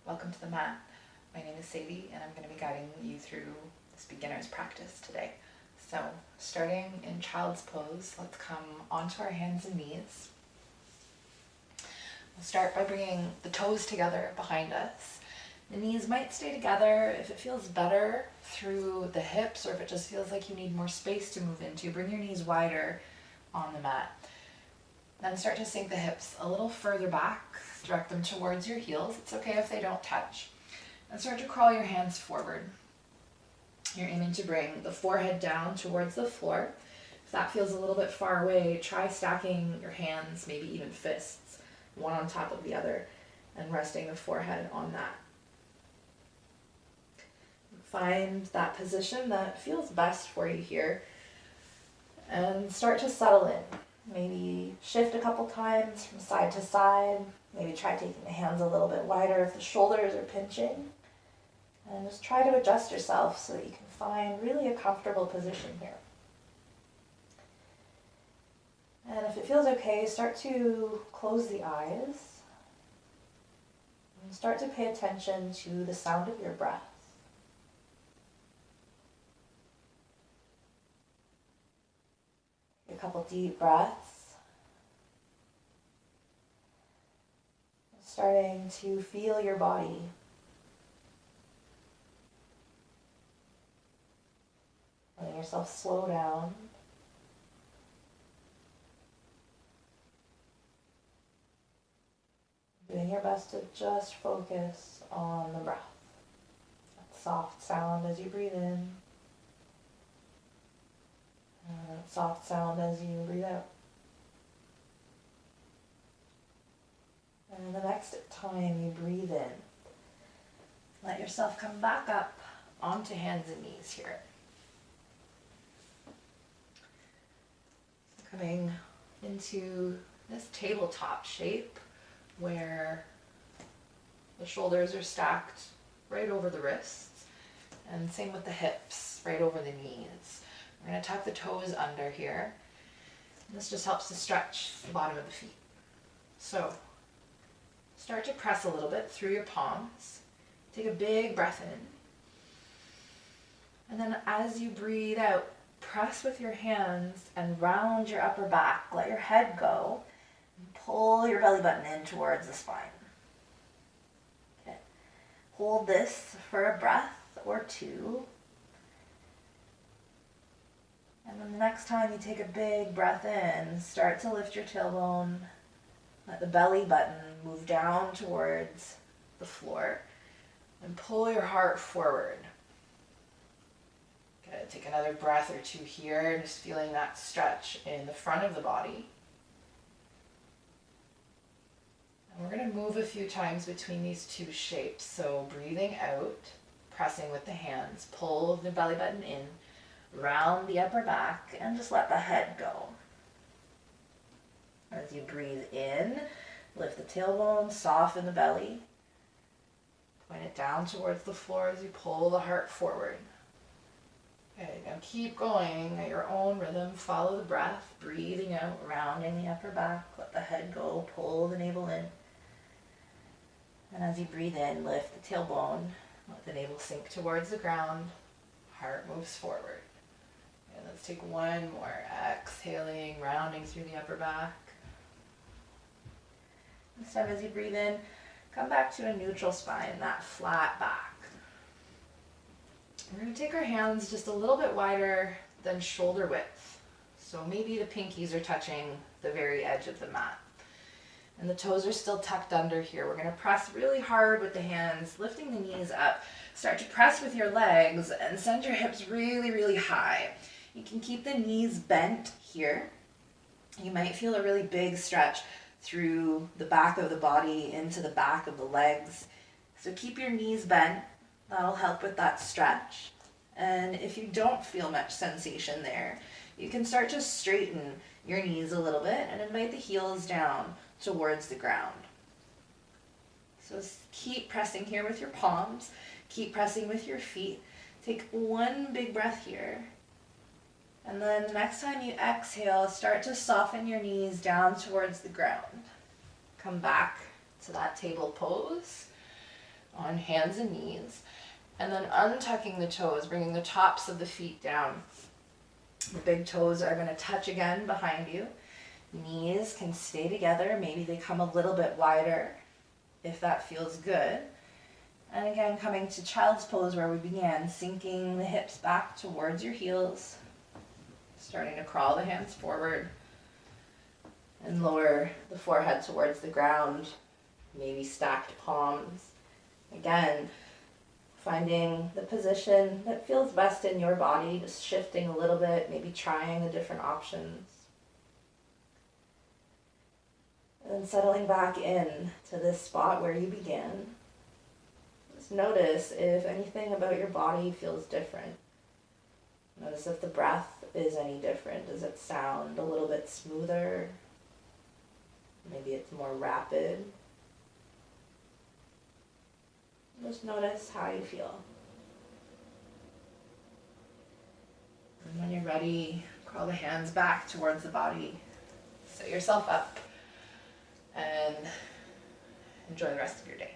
Welcome to the mat. My name is Sadie and I'm going to be guiding you through this beginner's practice today. So, starting in child's pose, let's come onto our hands and knees. We'll start by bringing the toes together behind us. The knees might stay together. If it feels better through the hips, or if it just feels like you need more space to move into, bring your knees wider on the mat. Then start to sink the hips a little further back, direct them towards your heels. It's okay if they don't touch. And start to crawl your hands forward. You're aiming to bring the forehead down towards the floor. If that feels a little bit far away, try stacking your hands, maybe even fists, one on top of the other, and resting the forehead on that. Find that position that feels best for you here, and start to settle in. Maybe shift a couple times from side to side. Maybe try taking the hands a little bit wider if the shoulders are pinching. And just try to adjust yourself so that you can find really a comfortable position here. And if it feels okay, start to close the eyes. And start to pay attention to the sound of your breath. A couple deep breaths. Starting to feel your body. Letting yourself slow down. Doing your best to just focus on the breath. That soft sound as you breathe in. And that soft sound as you breathe out. And the next time you breathe in, let yourself come back up onto hands and knees here. Coming into this tabletop shape where the shoulders are stacked right over the wrists, and same with the hips, right over the knees. We're going to tuck the toes under here. This just helps to stretch the bottom of the feet. So, start to press a little bit through your palms. Take a big breath in. And then as you breathe out, press with your hands and round your upper back. Let your head go. And pull your belly button in towards the spine. Okay. Hold this for a breath or two. And then the next time you take a big breath in, start to lift your tailbone. Let the belly button move down towards the floor. And pull your heart forward. Good. Take another breath or two here, just feeling that stretch in the front of the body. And we're going to move a few times between these two shapes. So breathing out, pressing with the hands, pull the belly button in, round the upper back, and just let the head go. As you breathe in, lift the tailbone, soften the belly. Point it down towards the floor as you pull the heart forward. Okay, now keep going at your own rhythm. Follow the breath, breathing out, rounding the upper back. Let the head go, pull the navel in. And as you breathe in, lift the tailbone. Let the navel sink towards the ground. Heart moves forward. And let's take one more. Exhaling, rounding through the upper back. This time as you breathe in, come back to a neutral spine, that flat back. We're going to take our hands just a little bit wider than shoulder width. So maybe the pinkies are touching the very edge of the mat. And the toes are still tucked under here. We're going to press really hard with the hands, lifting the knees up. Start to press with your legs and send your hips really, really high. You can keep the knees bent here. You might feel a really big stretch through the back of the body into the back of the legs. So keep your knees bent. That'll help with that stretch. And if you don't feel much sensation there, you can start to straighten your knees a little bit and invite the heels down towards the ground. So keep pressing here with your palms. Keep pressing with your feet. Take one big breath here. And then the next time you exhale, start to soften your knees down towards the ground. Come back to that table pose. on hands and knees. And then untucking the toes, bringing the tops of the feet down. The big toes are going to touch again behind you. Knees can stay together. Maybe they come a little bit wider if that feels good. And again, coming to child's pose where we began, sinking the hips back towards your heels, starting to crawl the hands forward and lower the forehead towards the ground, maybe stacked palms. Again, finding the position that feels best in your body, just shifting a little bit, maybe trying the different options. And then settling back in to this spot where you began. Just notice if anything about your body feels different. Notice if the breath is any different. Does it sound a little bit smoother? Maybe it's more rapid. Just notice how you feel. And when you're ready, crawl the hands back towards the body. Set yourself up and enjoy the rest of your day.